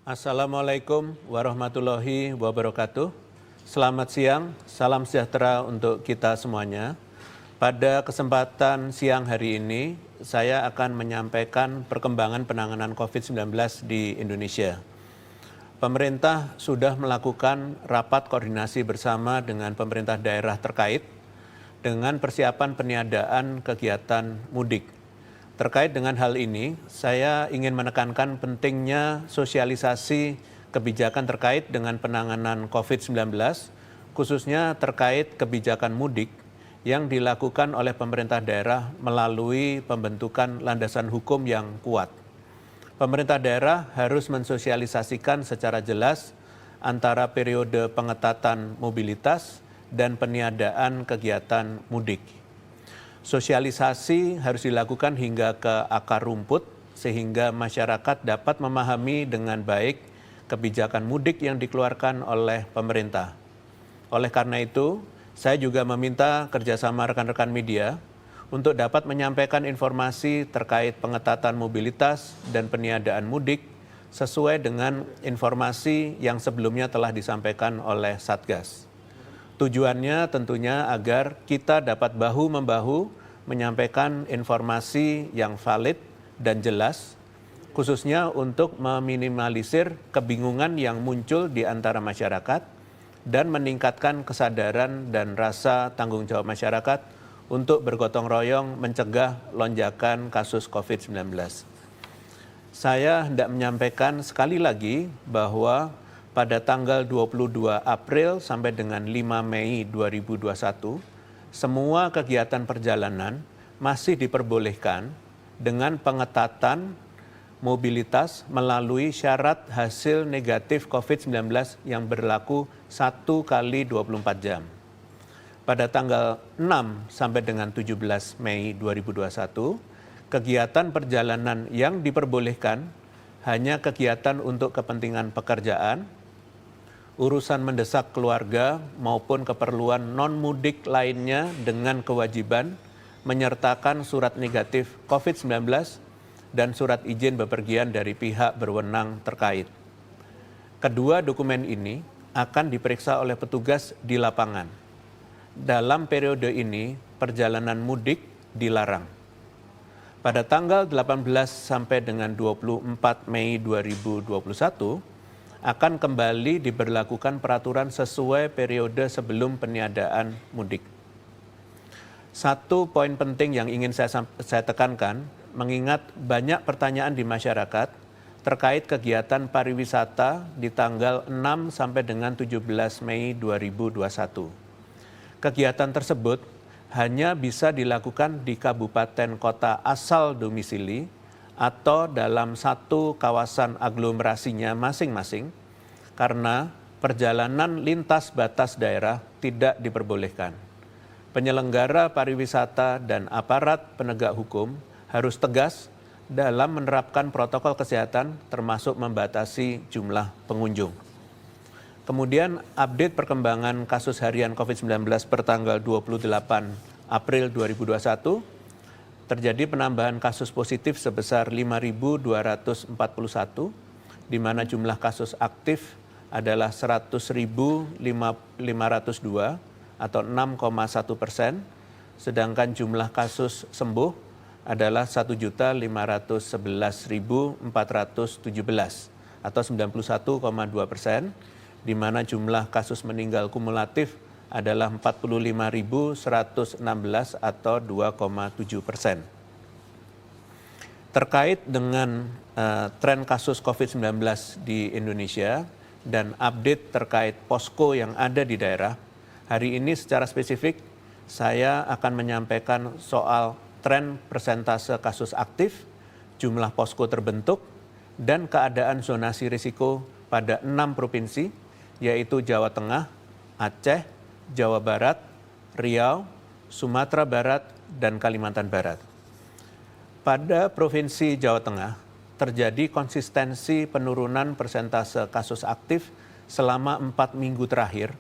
Assalamualaikum warahmatullahi wabarakatuh. Selamat siang, salam sejahtera untuk kita semuanya. Pada kesempatan siang hari ini, saya akan menyampaikan perkembangan penanganan COVID-19 di Indonesia. Pemerintah sudah melakukan rapat koordinasi bersama dengan pemerintah daerah terkait dengan persiapan peniadaan kegiatan mudik. Terkait dengan hal ini, saya ingin menekankan pentingnya sosialisasi kebijakan terkait dengan penanganan COVID-19, khususnya terkait kebijakan mudik yang dilakukan oleh pemerintah daerah melalui pembentukan landasan hukum yang kuat. Pemerintah daerah harus mensosialisasikan secara jelas antara periode pengetatan mobilitas dan peniadaan kegiatan mudik. Sosialisasi harus dilakukan hingga ke akar rumput sehingga masyarakat dapat memahami dengan baik kebijakan mudik yang dikeluarkan oleh pemerintah. Oleh karena itu, saya juga meminta kerjasama rekan-rekan media untuk dapat menyampaikan informasi terkait pengetatan mobilitas dan peniadaan mudik sesuai dengan informasi yang sebelumnya telah disampaikan oleh Satgas. Tujuannya tentunya agar kita dapat bahu-membahu menyampaikan informasi yang valid dan jelas, khususnya untuk meminimalisir kebingungan yang muncul di antara masyarakat dan meningkatkan kesadaran dan rasa tanggung jawab masyarakat untuk bergotong royong mencegah lonjakan kasus COVID-19. Saya hendak menyampaikan sekali lagi bahwa pada tanggal 22 April sampai dengan 5 Mei 2021, semua kegiatan perjalanan masih diperbolehkan dengan pengetatan mobilitas melalui syarat hasil negatif COVID-19 yang berlaku 1 kali 24 jam. Pada tanggal 6 sampai dengan 17 Mei 2021, kegiatan perjalanan yang diperbolehkan hanya kegiatan untuk kepentingan pekerjaan, urusan mendesak keluarga maupun keperluan non-mudik lainnya dengan kewajiban menyertakan surat negatif COVID-19 dan surat izin bepergian dari pihak berwenang terkait. Kedua dokumen ini akan diperiksa oleh petugas di lapangan. Dalam periode ini, perjalanan mudik dilarang. Pada tanggal 18 sampai dengan 24 Mei 2021, akan kembali diberlakukan peraturan sesuai periode sebelum peniadaan mudik. Satu poin penting yang ingin saya tekankan, mengingat banyak pertanyaan di masyarakat terkait kegiatan pariwisata di tanggal 6 sampai dengan 17 Mei 2021. Kegiatan tersebut hanya bisa dilakukan di kabupaten kota asal domisili atau dalam satu kawasan aglomerasinya masing-masing, karena perjalanan lintas batas daerah tidak diperbolehkan. Penyelenggara pariwisata dan aparat penegak hukum harus tegas dalam menerapkan protokol kesehatan termasuk membatasi jumlah pengunjung. Kemudian update perkembangan kasus harian COVID-19 per tanggal 28 April 2021, terjadi penambahan kasus positif sebesar 5.241, di mana jumlah kasus aktif adalah 100.502 atau 6,1%, sedangkan jumlah kasus sembuh adalah 1.511.417 atau 91,2%, di mana jumlah kasus meninggal kumulatif adalah 45.116 atau 2,7%. Terkait dengan tren kasus COVID-19 di Indonesia dan update terkait posko yang ada di daerah, hari ini secara spesifik saya akan menyampaikan soal tren persentase kasus aktif, jumlah posko terbentuk, dan keadaan zonasi risiko pada 6 provinsi, yaitu Jawa Tengah, Aceh, Jawa Barat, Riau, Sumatera Barat, dan Kalimantan Barat. Pada Provinsi Jawa Tengah, terjadi konsistensi penurunan persentase kasus aktif selama 4 minggu terakhir,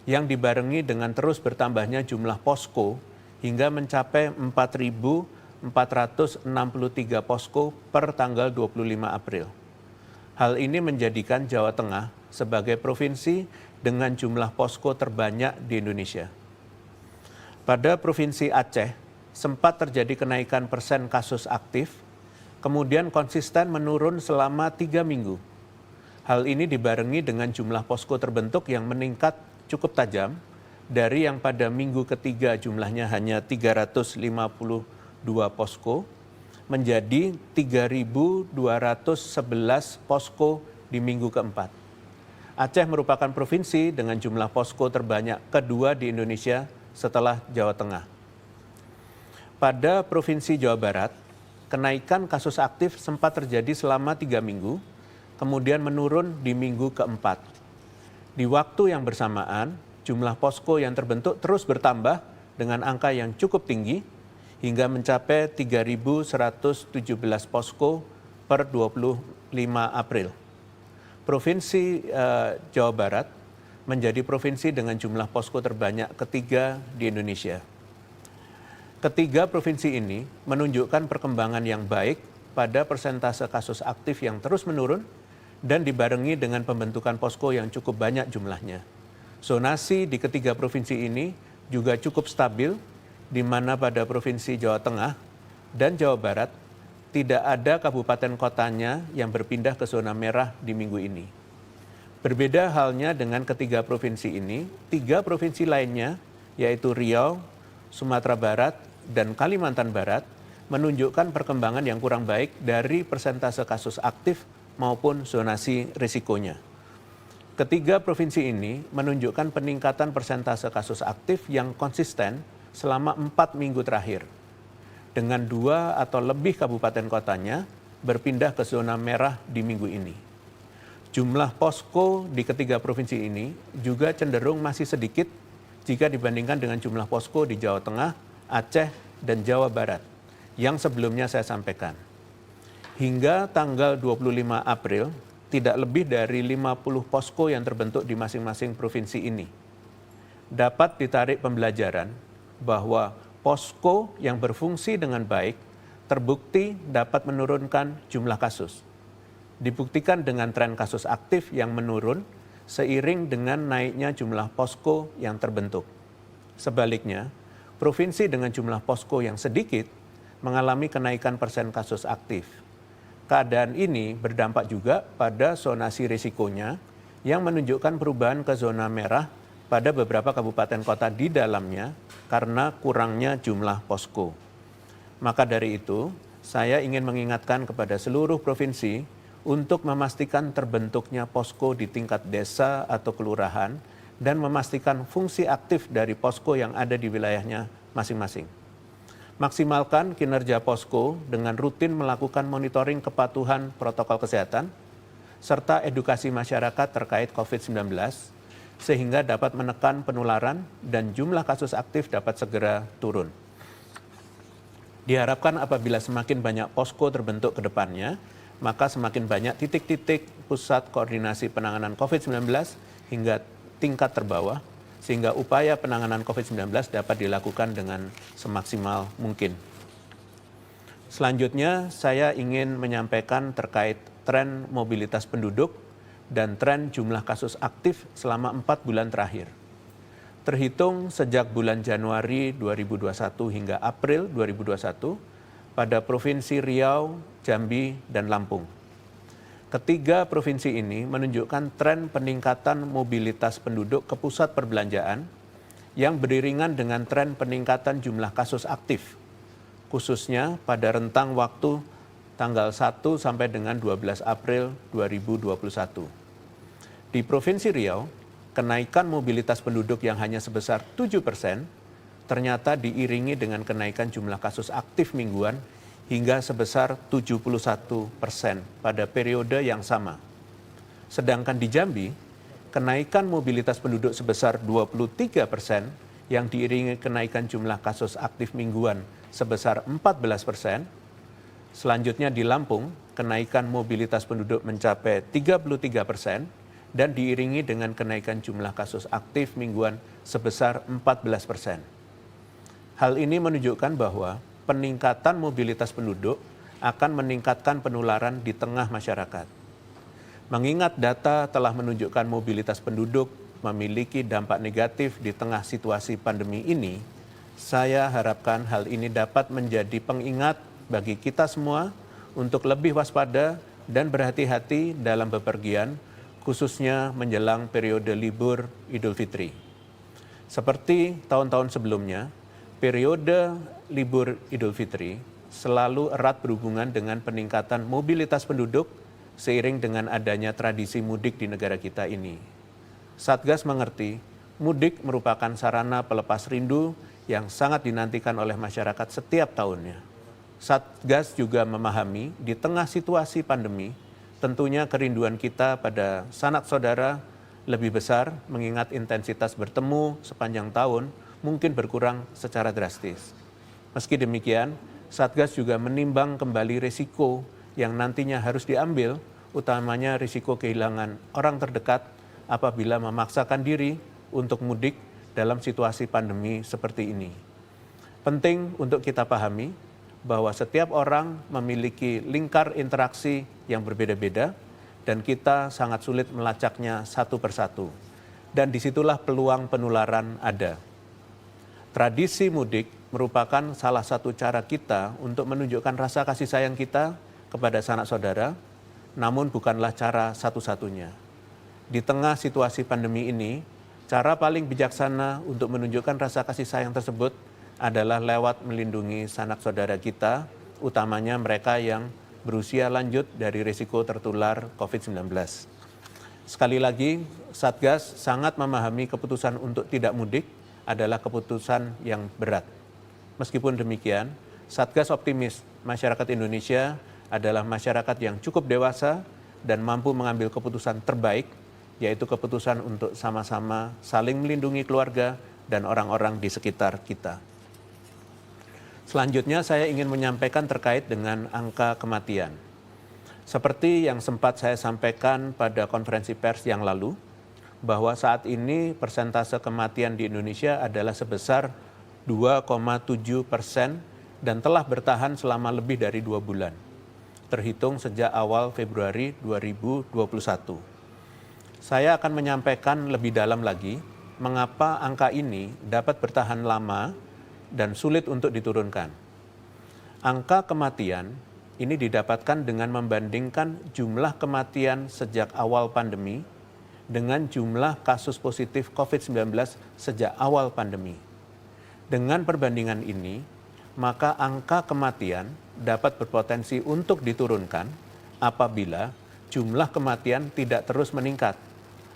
yang dibarengi dengan terus bertambahnya jumlah posko hingga mencapai 4.463 posko per tanggal 25 April. Hal ini menjadikan Jawa Tengah sebagai provinsi dengan jumlah posko terbanyak di Indonesia. Pada Provinsi Aceh, sempat terjadi kenaikan persen kasus aktif, kemudian konsisten menurun selama 3 minggu. Hal ini dibarengi dengan jumlah posko terbentuk yang meningkat cukup tajam dari yang pada minggu ketiga jumlahnya hanya 352 posko menjadi 3.211 posko di minggu keempat. Aceh merupakan provinsi dengan jumlah posko terbanyak kedua di Indonesia setelah Jawa Tengah. Pada Provinsi Jawa Barat, kenaikan kasus aktif sempat terjadi selama 3 minggu, kemudian menurun di minggu keempat. Di waktu yang bersamaan, jumlah posko yang terbentuk terus bertambah dengan angka yang cukup tinggi hingga mencapai 3.117 posko per 25 April. Provinsi Jawa Barat menjadi provinsi dengan jumlah posko terbanyak ketiga di Indonesia. Ketiga provinsi ini menunjukkan perkembangan yang baik pada persentase kasus aktif yang terus menurun dan dibarengi dengan pembentukan posko yang cukup banyak jumlahnya. Zonasi di ketiga provinsi ini juga cukup stabil, di mana pada Provinsi Jawa Tengah dan Jawa Barat tidak ada kabupaten kotanya yang berpindah ke zona merah di minggu ini. Berbeda halnya dengan ketiga provinsi ini, 3 provinsi lainnya, yaitu Riau, Sumatera Barat, dan Kalimantan Barat, menunjukkan perkembangan yang kurang baik dari persentase kasus aktif maupun zonasi risikonya. Ketiga provinsi ini menunjukkan peningkatan persentase kasus aktif yang konsisten selama 4 minggu terakhir, dengan 2 atau lebih kabupaten kotanya berpindah ke zona merah di minggu ini. Jumlah posko di ketiga provinsi ini juga cenderung masih sedikit jika dibandingkan dengan jumlah posko di Jawa Tengah, Aceh, dan Jawa Barat yang sebelumnya saya sampaikan. Hingga tanggal 25 April, tidak lebih dari 50 posko yang terbentuk di masing-masing provinsi ini. Dapat ditarik pembelajaran bahwa posko yang berfungsi dengan baik terbukti dapat menurunkan jumlah kasus. Dibuktikan dengan tren kasus aktif yang menurun seiring dengan naiknya jumlah posko yang terbentuk. Sebaliknya, provinsi dengan jumlah posko yang sedikit mengalami kenaikan persen kasus aktif. Keadaan ini berdampak juga pada zonasi risikonya yang menunjukkan perubahan ke zona merah pada beberapa kabupaten kota di dalamnya karena kurangnya jumlah posko. Maka dari itu, saya ingin mengingatkan kepada seluruh provinsi untuk memastikan terbentuknya posko di tingkat desa atau kelurahan dan memastikan fungsi aktif dari posko yang ada di wilayahnya masing-masing. Maksimalkan kinerja posko dengan rutin melakukan monitoring kepatuhan protokol kesehatan, serta edukasi masyarakat terkait COVID-19, sehingga dapat menekan penularan dan jumlah kasus aktif dapat segera turun. Diharapkan apabila semakin banyak posko terbentuk ke depannya, maka semakin banyak titik-titik pusat koordinasi penanganan COVID-19 hingga tingkat terbawah, sehingga upaya penanganan COVID-19 dapat dilakukan dengan semaksimal mungkin. Selanjutnya, saya ingin menyampaikan terkait tren mobilitas penduduk dan tren jumlah kasus aktif selama 4 bulan terakhir. Terhitung sejak bulan Januari 2021 hingga April 2021 pada Provinsi Riau, Jambi, dan Lampung. Ketiga provinsi ini menunjukkan tren peningkatan mobilitas penduduk ke pusat perbelanjaan yang beriringan dengan tren peningkatan jumlah kasus aktif, khususnya pada rentang waktu tanggal 1 sampai dengan 12 April 2021. Di Provinsi Riau, kenaikan mobilitas penduduk yang hanya sebesar 7% ternyata diiringi dengan kenaikan jumlah kasus aktif mingguan hingga sebesar 71% pada periode yang sama. Sedangkan di Jambi, kenaikan mobilitas penduduk sebesar 23% yang diiringi kenaikan jumlah kasus aktif mingguan sebesar 14%. Selanjutnya di Lampung, kenaikan mobilitas penduduk mencapai 33% dan diiringi dengan kenaikan jumlah kasus aktif mingguan sebesar 14%. Hal ini menunjukkan bahwa peningkatan mobilitas penduduk akan meningkatkan penularan di tengah masyarakat. Mengingat data telah menunjukkan mobilitas penduduk memiliki dampak negatif di tengah situasi pandemi ini, saya harapkan hal ini dapat menjadi pengingat bagi kita semua untuk lebih waspada dan berhati-hati dalam bepergian, khususnya menjelang periode libur Idul Fitri. Seperti tahun-tahun sebelumnya, periode libur Idul Fitri selalu erat berhubungan dengan peningkatan mobilitas penduduk seiring dengan adanya tradisi mudik di negara kita ini. Satgas mengerti, mudik merupakan sarana pelepas rindu yang sangat dinantikan oleh masyarakat setiap tahunnya. Satgas juga memahami di tengah situasi pandemi, tentunya kerinduan kita pada sanak saudara lebih besar mengingat intensitas bertemu sepanjang tahun mungkin berkurang secara drastis. Meski demikian, Satgas juga menimbang kembali risiko yang nantinya harus diambil, utamanya risiko kehilangan orang terdekat apabila memaksakan diri untuk mudik dalam situasi pandemi seperti ini. Penting untuk kita pahami bahwa setiap orang memiliki lingkar interaksi yang berbeda-beda dan kita sangat sulit melacaknya satu persatu. Dan disitulah peluang penularan ada. Tradisi mudik merupakan salah satu cara kita untuk menunjukkan rasa kasih sayang kita kepada sanak saudara, namun bukanlah cara satu-satunya. Di tengah situasi pandemi ini, cara paling bijaksana untuk menunjukkan rasa kasih sayang tersebut adalah lewat melindungi sanak saudara kita, utamanya mereka yang berusia lanjut dari risiko tertular COVID-19. Sekali lagi, Satgas sangat memahami keputusan untuk tidak mudik adalah keputusan yang berat. Meskipun demikian, Satgas optimis masyarakat Indonesia adalah masyarakat yang cukup dewasa dan mampu mengambil keputusan terbaik, yaitu keputusan untuk sama-sama saling melindungi keluarga dan orang-orang di sekitar kita. Selanjutnya saya ingin menyampaikan terkait dengan angka kematian. Seperti yang sempat saya sampaikan pada konferensi pers yang lalu, bahwa saat ini persentase kematian di Indonesia adalah sebesar 2,7% dan telah bertahan selama lebih dari 2 bulan, terhitung sejak awal Februari 2021. Saya akan menyampaikan lebih dalam lagi mengapa angka ini dapat bertahan lama dan sulit untuk diturunkan. Angka kematian ini didapatkan dengan membandingkan jumlah kematian sejak awal pandemi dengan jumlah kasus positif COVID-19 sejak awal pandemi. Dengan perbandingan ini, maka angka kematian dapat berpotensi untuk diturunkan apabila jumlah kematian tidak terus meningkat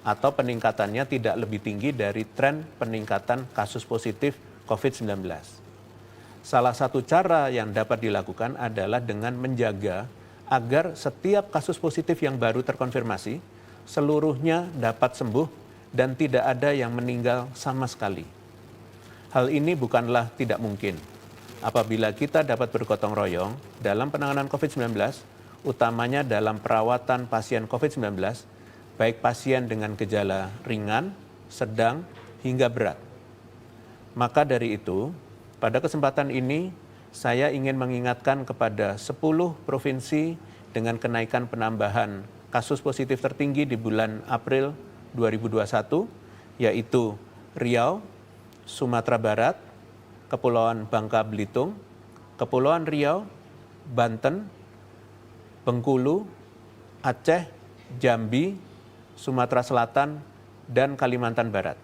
atau peningkatannya tidak lebih tinggi dari tren peningkatan kasus positif COVID-19. Salah satu cara yang dapat dilakukan adalah dengan menjaga agar setiap kasus positif yang baru terkonfirmasi, seluruhnya dapat sembuh dan tidak ada yang meninggal sama sekali. Hal ini bukanlah tidak mungkin. Apabila kita dapat bergotong royong dalam penanganan COVID-19, utamanya dalam perawatan pasien COVID-19, baik pasien dengan gejala ringan, sedang, hingga berat. Maka dari itu, pada kesempatan ini, saya ingin mengingatkan kepada 10 provinsi dengan kenaikan penambahan kasus positif tertinggi di bulan April 2021, yaitu Riau, Sumatera Barat, Kepulauan Bangka Belitung, Kepulauan Riau, Banten, Bengkulu, Aceh, Jambi, Sumatera Selatan, dan Kalimantan Barat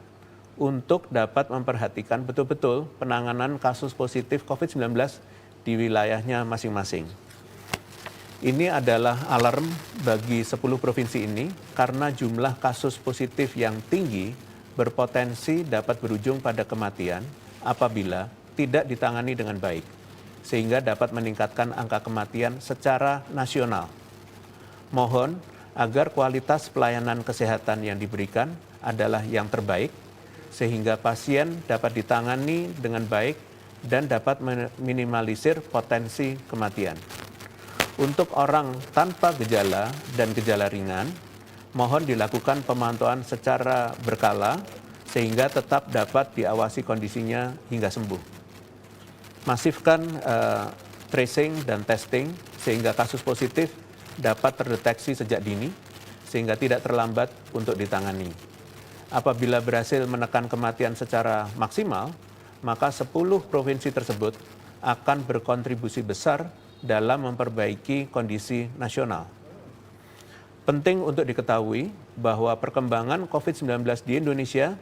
untuk dapat memperhatikan betul-betul penanganan kasus positif COVID-19 di wilayahnya masing-masing. Ini adalah alarm bagi 10 provinsi ini karena jumlah kasus positif yang tinggi berpotensi dapat berujung pada kematian apabila tidak ditangani dengan baik, sehingga dapat meningkatkan angka kematian secara nasional. Mohon agar kualitas pelayanan kesehatan yang diberikan adalah yang terbaik, sehingga pasien dapat ditangani dengan baik dan dapat meminimalisir potensi kematian. Untuk orang tanpa gejala dan gejala ringan, mohon dilakukan pemantauan secara berkala sehingga tetap dapat diawasi kondisinya hingga sembuh. Masifkan tracing dan testing sehingga kasus positif dapat terdeteksi sejak dini, sehingga tidak terlambat untuk ditangani. Apabila berhasil menekan kematian secara maksimal, maka 10 provinsi tersebut akan berkontribusi besar dalam memperbaiki kondisi nasional. Penting untuk diketahui bahwa perkembangan COVID-19 di Indonesia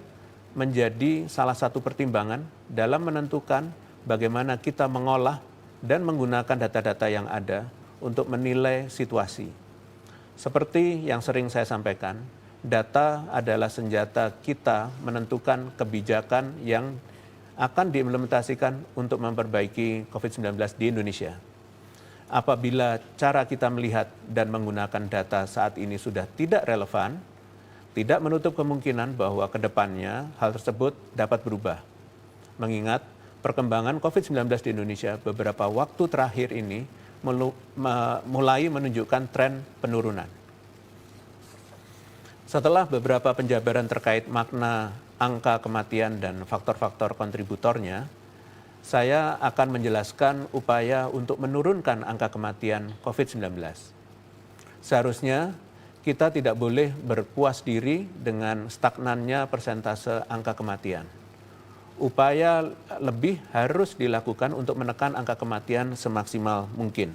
menjadi salah satu pertimbangan dalam menentukan bagaimana kita mengolah dan menggunakan data-data yang ada untuk menilai situasi. Seperti yang sering saya sampaikan, data adalah senjata kita menentukan kebijakan yang akan diimplementasikan untuk memperbaiki COVID-19 di Indonesia. Apabila cara kita melihat dan menggunakan data saat ini sudah tidak relevan, tidak menutup kemungkinan bahwa ke depannya hal tersebut dapat berubah. Mengingat perkembangan COVID-19 di Indonesia beberapa waktu terakhir ini mulai menunjukkan tren penurunan. Setelah beberapa penjabaran terkait makna angka kematian dan faktor-faktor kontributornya, saya akan menjelaskan upaya untuk menurunkan angka kematian COVID-19. Seharusnya kita tidak boleh berpuas diri dengan stagnannya persentase angka kematian. Upaya lebih harus dilakukan untuk menekan angka kematian semaksimal mungkin.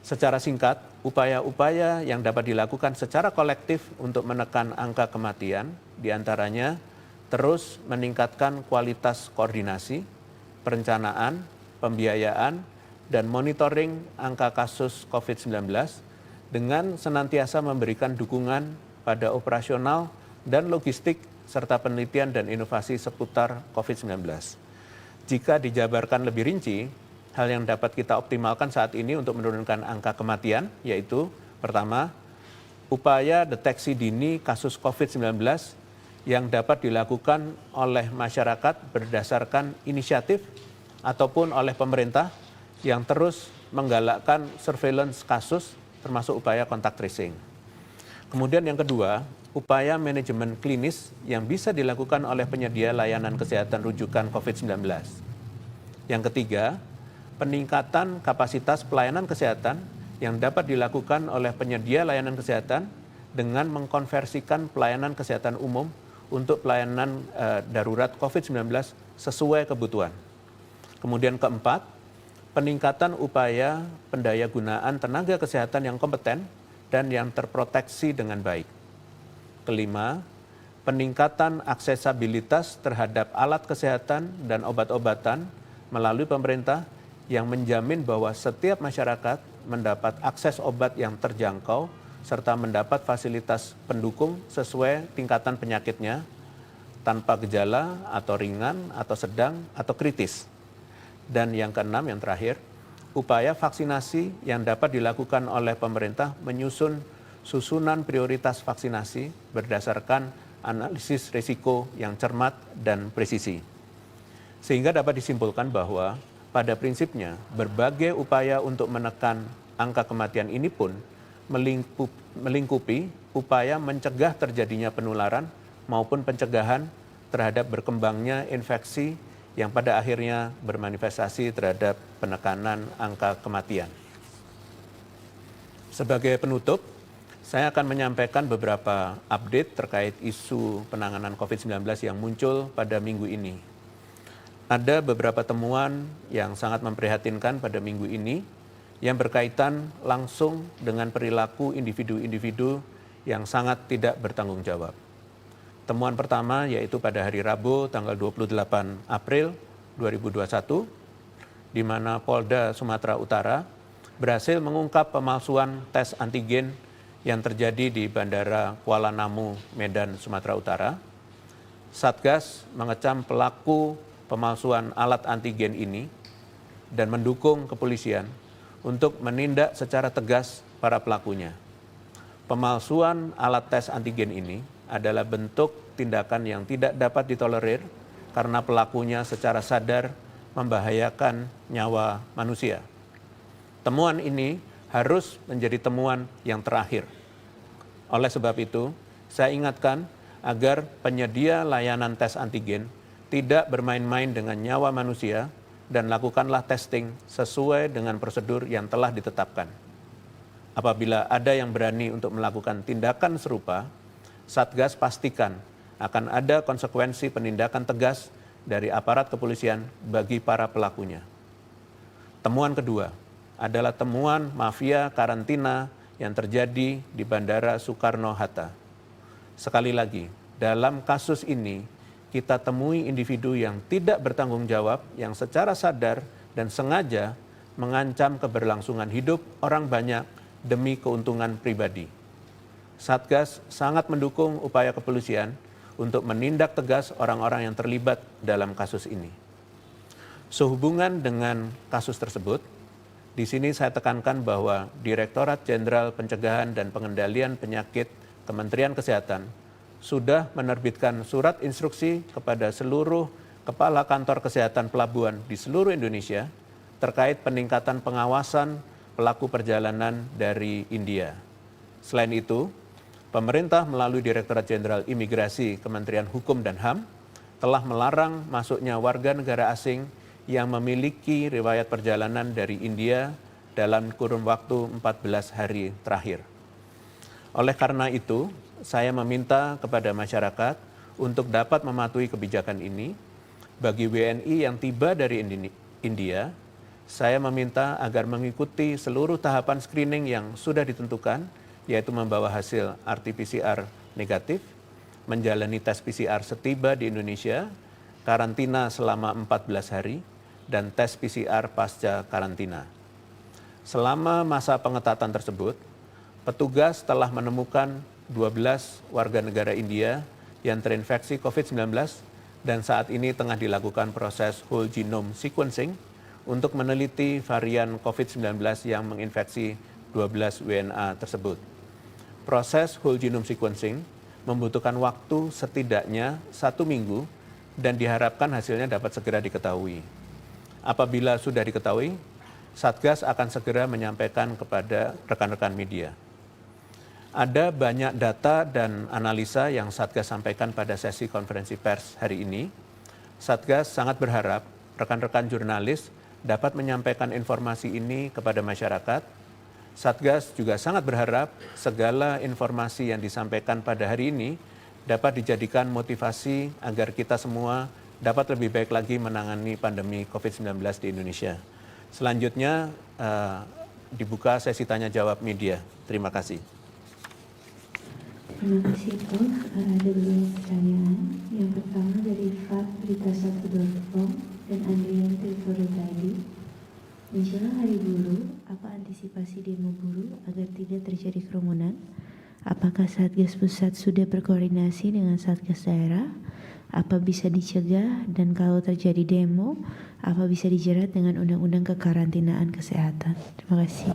Secara singkat, upaya-upaya yang dapat dilakukan secara kolektif untuk menekan angka kematian, diantaranya terus meningkatkan kualitas koordinasi, perencanaan, pembiayaan, dan monitoring angka kasus COVID-19 dengan senantiasa memberikan dukungan pada operasional dan logistik serta penelitian dan inovasi seputar COVID-19. Jika dijabarkan lebih rinci, hal yang dapat kita optimalkan saat ini untuk menurunkan angka kematian, yaitu pertama, upaya deteksi dini kasus COVID-19 yang dapat dilakukan oleh masyarakat berdasarkan inisiatif ataupun oleh pemerintah yang terus menggalakkan surveillance kasus termasuk upaya kontak tracing. Kemudian yang kedua, upaya manajemen klinis yang bisa dilakukan oleh penyedia layanan kesehatan rujukan COVID-19. Yang ketiga, peningkatan kapasitas pelayanan kesehatan yang dapat dilakukan oleh penyedia layanan kesehatan dengan mengkonversikan pelayanan kesehatan umum untuk pelayanan darurat COVID-19 sesuai kebutuhan. Kemudian keempat, peningkatan upaya pendayagunaan tenaga kesehatan yang kompeten dan yang terproteksi dengan baik. Kelima, peningkatan aksesabilitas terhadap alat kesehatan dan obat-obatan melalui pemerintah yang menjamin bahwa setiap masyarakat mendapat akses obat yang terjangkau serta mendapat fasilitas pendukung sesuai tingkatan penyakitnya tanpa gejala atau ringan atau sedang atau kritis. Dan yang keenam, yang terakhir, upaya vaksinasi yang dapat dilakukan oleh pemerintah menyusun susunan prioritas vaksinasi berdasarkan analisis risiko yang cermat dan presisi. Sehingga dapat disimpulkan bahwa pada prinsipnya berbagai upaya untuk menekan angka kematian ini pun melingkupi upaya mencegah terjadinya penularan maupun pencegahan terhadap berkembangnya infeksi yang pada akhirnya bermanifestasi terhadap penekanan angka kematian. Sebagai penutup, saya akan menyampaikan beberapa update terkait isu penanganan COVID-19 yang muncul pada minggu ini. Ada beberapa temuan yang sangat memprihatinkan pada minggu ini yang berkaitan langsung dengan perilaku individu-individu yang sangat tidak bertanggung jawab. Temuan pertama yaitu pada hari Rabu tanggal 28 April 2021, di mana Polda Sumatera Utara berhasil mengungkap pemalsuan tes antigen yang terjadi di Bandara Kuala Namu, Medan, Sumatera Utara. Satgas mengecam pelaku pemalsuan alat antigen ini dan mendukung kepolisian untuk menindak secara tegas para pelakunya. Pemalsuan alat tes antigen ini adalah bentuk tindakan yang tidak dapat ditolerir karena pelakunya secara sadar membahayakan nyawa manusia. Temuan ini harus menjadi temuan yang terakhir. Oleh sebab itu, saya ingatkan agar penyedia layanan tes antigen tidak bermain-main dengan nyawa manusia dan lakukanlah testing sesuai dengan prosedur yang telah ditetapkan. Apabila ada yang berani untuk melakukan tindakan serupa, Satgas pastikan akan ada konsekuensi penindakan tegas dari aparat kepolisian bagi para pelakunya. Temuan kedua adalah temuan mafia karantina yang terjadi di Bandara Soekarno-Hatta. Sekali lagi, dalam kasus ini kita temui individu yang tidak bertanggung jawab, yang secara sadar dan sengaja mengancam keberlangsungan hidup orang banyak demi keuntungan pribadi. Satgas sangat mendukung upaya kepolisian untuk menindak tegas orang-orang yang terlibat dalam kasus ini. Sehubungan dengan kasus tersebut, di sini saya tekankan bahwa Direktorat Jenderal Pencegahan dan Pengendalian Penyakit Kementerian Kesehatan sudah menerbitkan surat instruksi kepada seluruh kepala kantor kesehatan pelabuhan di seluruh Indonesia terkait peningkatan pengawasan pelaku perjalanan dari India. Selain itu, pemerintah melalui Direktorat Jenderal Imigrasi Kementerian Hukum dan HAM telah melarang masuknya warga negara asing yang memiliki riwayat perjalanan dari India dalam kurun waktu 14 hari terakhir. Oleh karena itu, saya meminta kepada masyarakat untuk dapat mematuhi kebijakan ini. Bagi WNI yang tiba dari India, saya meminta agar mengikuti seluruh tahapan screening yang sudah ditentukan, yaitu membawa hasil RT-PCR negatif, menjalani tes PCR setiba di Indonesia, karantina selama 14 hari, dan tes PCR pasca karantina. Selama masa pengetatan tersebut, petugas telah menemukan 12 warga negara India yang terinfeksi COVID-19 dan saat ini tengah dilakukan proses whole genome sequencing untuk meneliti varian COVID-19 yang menginfeksi 12 WNA tersebut. Proses whole genome sequencing membutuhkan waktu setidaknya 1 minggu dan diharapkan hasilnya dapat segera diketahui. Apabila sudah diketahui, Satgas akan segera menyampaikan kepada rekan-rekan media. Ada banyak data dan analisa yang Satgas sampaikan pada sesi konferensi pers hari ini. Satgas sangat berharap rekan-rekan jurnalis dapat menyampaikan informasi ini kepada masyarakat. Satgas juga sangat berharap segala informasi yang disampaikan pada hari ini dapat dijadikan motivasi agar kita semua dapat lebih baik lagi menangani pandemi COVID-19 di Indonesia. Selanjutnya dibuka sesi tanya jawab media. Terima kasih. Terima kasih Prof. Ada beberapa pertanyaan. Yang pertama dari Berita1.com dan Andrian Tirto.id. Menjelang Hari Buruh, apa antisipasi demo buruh agar tidak terjadi kerumunan? Apakah Satgas Pusat sudah berkoordinasi dengan Satgas Daerah? Apa bisa dicegah dan kalau terjadi demo, apa bisa dijerat dengan Undang-Undang Kekarantinaan Kesehatan? Terima kasih.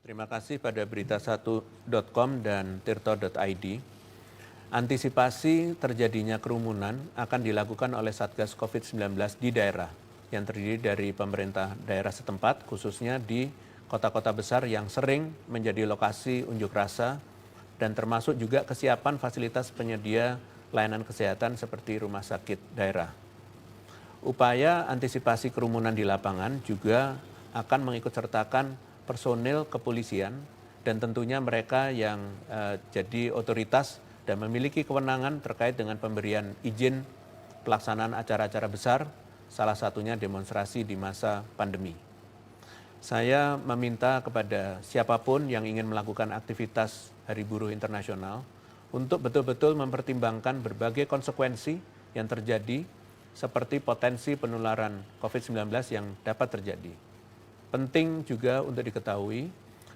Terima kasih pada Berita1.com dan Tirto.id. Antisipasi terjadinya kerumunan akan dilakukan oleh Satgas COVID-19 di daerah yang terdiri dari pemerintah daerah setempat, khususnya di kota-kota besar yang sering menjadi lokasi unjuk rasa dan termasuk juga kesiapan fasilitas penyedia layanan kesehatan seperti rumah sakit daerah. Upaya antisipasi kerumunan di lapangan juga akan mengikut sertakan personil kepolisian dan tentunya mereka yang jadi otoritas dan memiliki kewenangan terkait dengan pemberian izin pelaksanaan acara-acara besar, salah satunya demonstrasi di masa pandemi. Saya meminta kepada siapapun yang ingin melakukan aktivitas Hari Buruh Internasional untuk betul-betul mempertimbangkan berbagai konsekuensi yang terjadi seperti potensi penularan COVID-19 yang dapat terjadi. Penting juga untuk diketahui,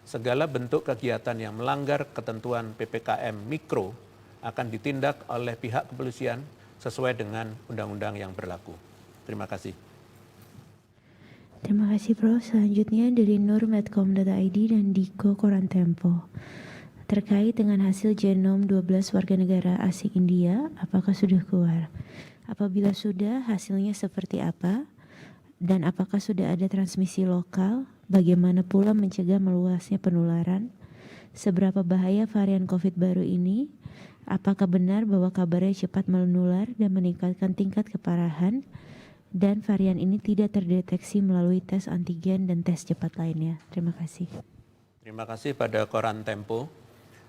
segala bentuk kegiatan yang melanggar ketentuan PPKM Mikro akan ditindak oleh pihak kepolisian sesuai dengan undang-undang yang berlaku. Terima kasih. Terima kasih Prof. Selanjutnya dari nur.com.id dan Diko Koran Tempo. Terkait dengan hasil genom 12 warga negara asing India, apakah sudah keluar? Apabila sudah, hasilnya seperti apa? Dan apakah sudah ada transmisi lokal? Bagaimana pula mencegah meluasnya penularan? Seberapa bahaya varian COVID baru ini? Apakah benar bahwa kabarnya cepat menular dan meningkatkan tingkat keparahan? Dan varian ini tidak terdeteksi melalui tes antigen dan tes cepat lainnya. Terima kasih. Terima kasih pada Koran Tempo.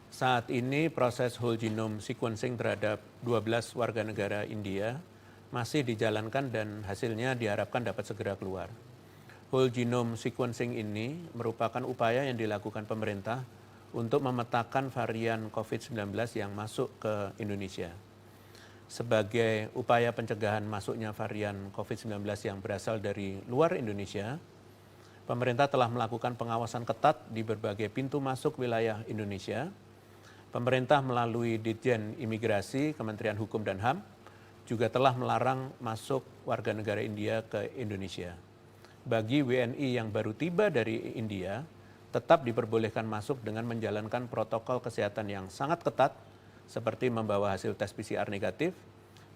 Saat ini proses whole genome sequencing terhadap 12 warga negara India masih dijalankan dan hasilnya diharapkan dapat segera keluar. Whole genome sequencing ini merupakan upaya yang dilakukan pemerintah untuk memetakan varian COVID-19 yang masuk ke Indonesia. Sebagai upaya pencegahan masuknya varian COVID-19 yang berasal dari luar Indonesia, pemerintah telah melakukan pengawasan ketat di berbagai pintu masuk wilayah Indonesia. Pemerintah melalui Ditjen Imigrasi, Kementerian Hukum dan HAM, juga telah melarang masuk warga negara India ke Indonesia. Bagi WNI yang baru tiba dari India, tetap diperbolehkan masuk dengan menjalankan protokol kesehatan yang sangat ketat, seperti membawa hasil tes PCR negatif,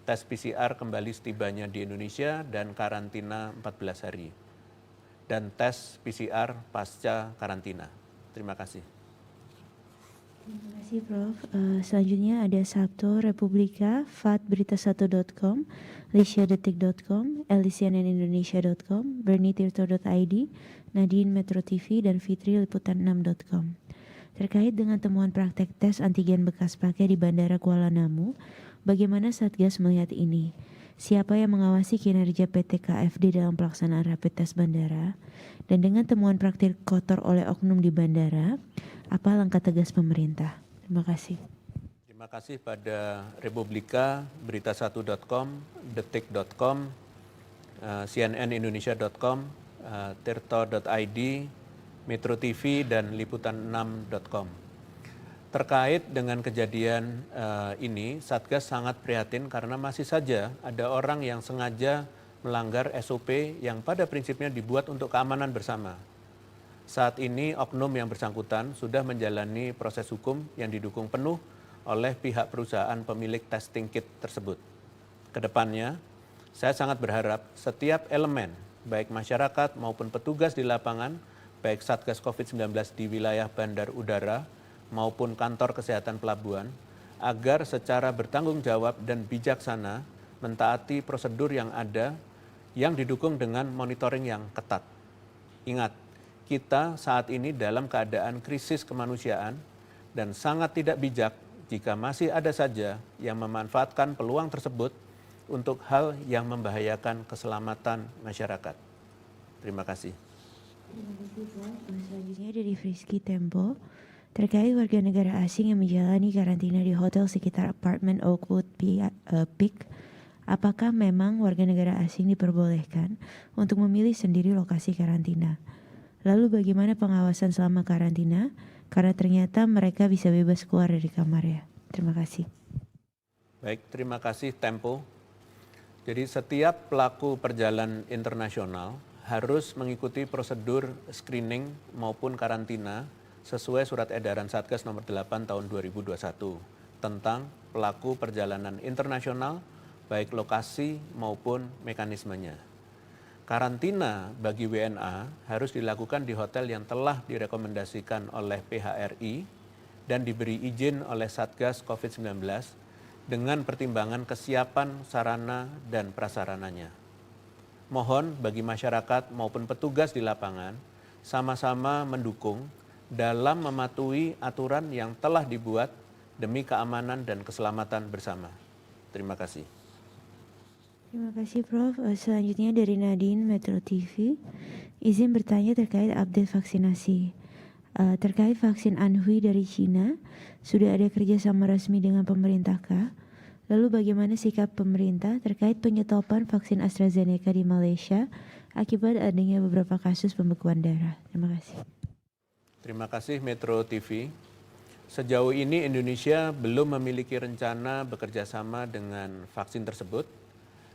tes PCR kembali setibanya di Indonesia, dan karantina 14 hari. Dan tes PCR pasca karantina. Terima kasih. Terima kasih Prof. Selanjutnya ada Sabto Republika, fatberita1.com, lisiadetik.com, elisianenindonesia.com, bernitirto.id, Nadine Metro TV, dan Fitri Liputan6.com. Terkait dengan temuan praktek tes antigen bekas pakai di Bandara Kuala Namu, bagaimana Satgas melihat ini? Siapa yang mengawasi kinerja PT KFD dalam pelaksanaan rapid test bandara? Dan dengan temuan praktik kotor oleh oknum di bandara, apa langkah tegas pemerintah? Terima kasih. Terima kasih pada Republika, berita1.com, detik.com, cnnindonesia.com, tirto.id, Metro TV, dan liputan6.com. Terkait dengan kejadian ini, Satgas sangat prihatin karena masih saja ada orang yang sengaja melanggar SOP yang pada prinsipnya dibuat untuk keamanan bersama. Saat ini oknum yang bersangkutan sudah menjalani proses hukum yang didukung penuh oleh pihak perusahaan pemilik testing kit tersebut. Kedepannya, saya sangat berharap setiap elemen, baik masyarakat maupun petugas di lapangan, baik Satgas COVID-19 di wilayah bandar udara, maupun kantor kesehatan pelabuhan, agar secara bertanggung jawab dan bijaksana mentaati prosedur yang ada yang didukung dengan monitoring yang ketat. Ingat, kita saat ini dalam keadaan krisis kemanusiaan dan sangat tidak bijak jika masih ada saja yang memanfaatkan peluang tersebut untuk hal yang membahayakan keselamatan masyarakat. Terima kasih. Terima kasih Prof. Selanjutnya dari Frisky Tempo. Terkait warga negara asing yang menjalani karantina di hotel sekitar apartemen Oakwood Peak, apakah memang warga negara asing diperbolehkan untuk memilih sendiri lokasi karantina? Lalu bagaimana pengawasan selama karantina? Karena ternyata mereka bisa bebas keluar dari kamar ya. Terima kasih. Baik, terima kasih Tempo. Jadi setiap pelaku perjalanan internasional harus mengikuti prosedur screening maupun karantina sesuai surat edaran Satgas nomor 8 tahun 2021 tentang pelaku perjalanan internasional baik lokasi maupun mekanismenya. Karantina bagi WNA harus dilakukan di hotel yang telah direkomendasikan oleh PHRI dan diberi izin oleh Satgas COVID-19 dengan pertimbangan kesiapan sarana dan prasarananya. Mohon bagi masyarakat maupun petugas di lapangan sama-sama mendukung dalam mematuhi aturan yang telah dibuat demi keamanan dan keselamatan bersama. Terima kasih. Terima kasih Prof. Selanjutnya dari Nadine Metro TV, izin bertanya terkait update vaksinasi. Terkait vaksin Anhui dari Cina, sudah ada kerjasama resmi dengan pemerintahkah? Lalu bagaimana sikap pemerintah terkait penyetopan vaksin AstraZeneca di Malaysia akibat adanya beberapa kasus pembekuan darah? Terima kasih. Terima kasih Metro TV. Sejauh ini Indonesia belum memiliki rencana bekerja sama dengan vaksin tersebut,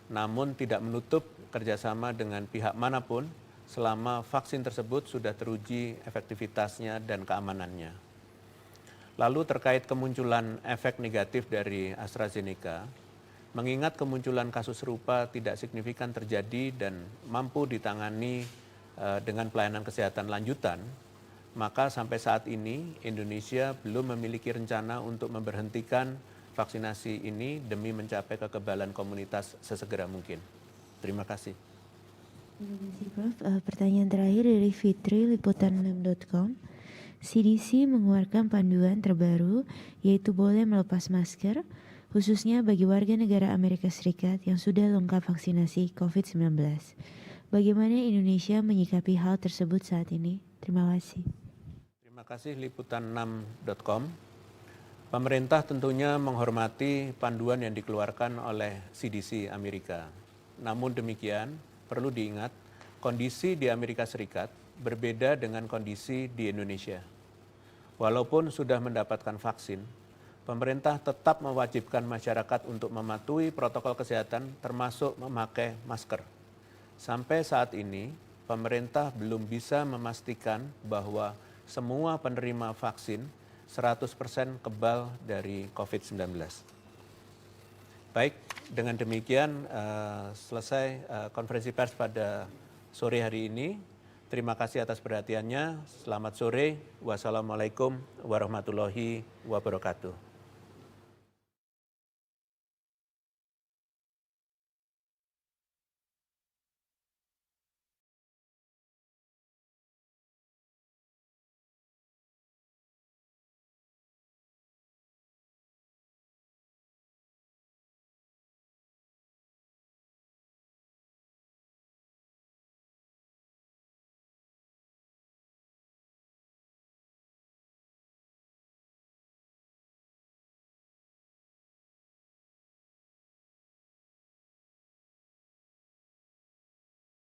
namun tidak menutup kerjasama dengan pihak manapun selama vaksin tersebut sudah teruji efektivitasnya dan keamanannya. Lalu terkait kemunculan efek negatif dari AstraZeneca, mengingat kemunculan kasus serupa tidak signifikan terjadi dan mampu ditangani dengan pelayanan kesehatan lanjutan, maka sampai saat ini Indonesia belum memiliki rencana untuk memberhentikan vaksinasi ini demi mencapai kekebalan komunitas sesegera mungkin. Terima kasih. Terima kasih Prof. Pertanyaan terakhir dari Fitri Liputan6.com. CDC mengeluarkan panduan terbaru yaitu boleh melepas masker, khususnya bagi warga negara Amerika Serikat yang sudah lengkap vaksinasi COVID-19. Bagaimana Indonesia menyikapi hal tersebut saat ini? Terima kasih. Terima kasih liputan6.com. Pemerintah tentunya menghormati panduan yang dikeluarkan oleh CDC Amerika. Namun demikian, perlu diingat, kondisi di Amerika Serikat berbeda dengan kondisi di Indonesia. Walaupun sudah mendapatkan vaksin, pemerintah tetap mewajibkan masyarakat untuk mematuhi protokol kesehatan termasuk memakai masker. Sampai saat ini, pemerintah belum bisa memastikan bahwa semua penerima vaksin 100% kebal dari COVID-19. Baik, dengan demikian selesai konferensi pers pada sore hari ini. Terima kasih atas perhatiannya. Selamat sore. Wassalamualaikum warahmatullahi wabarakatuh.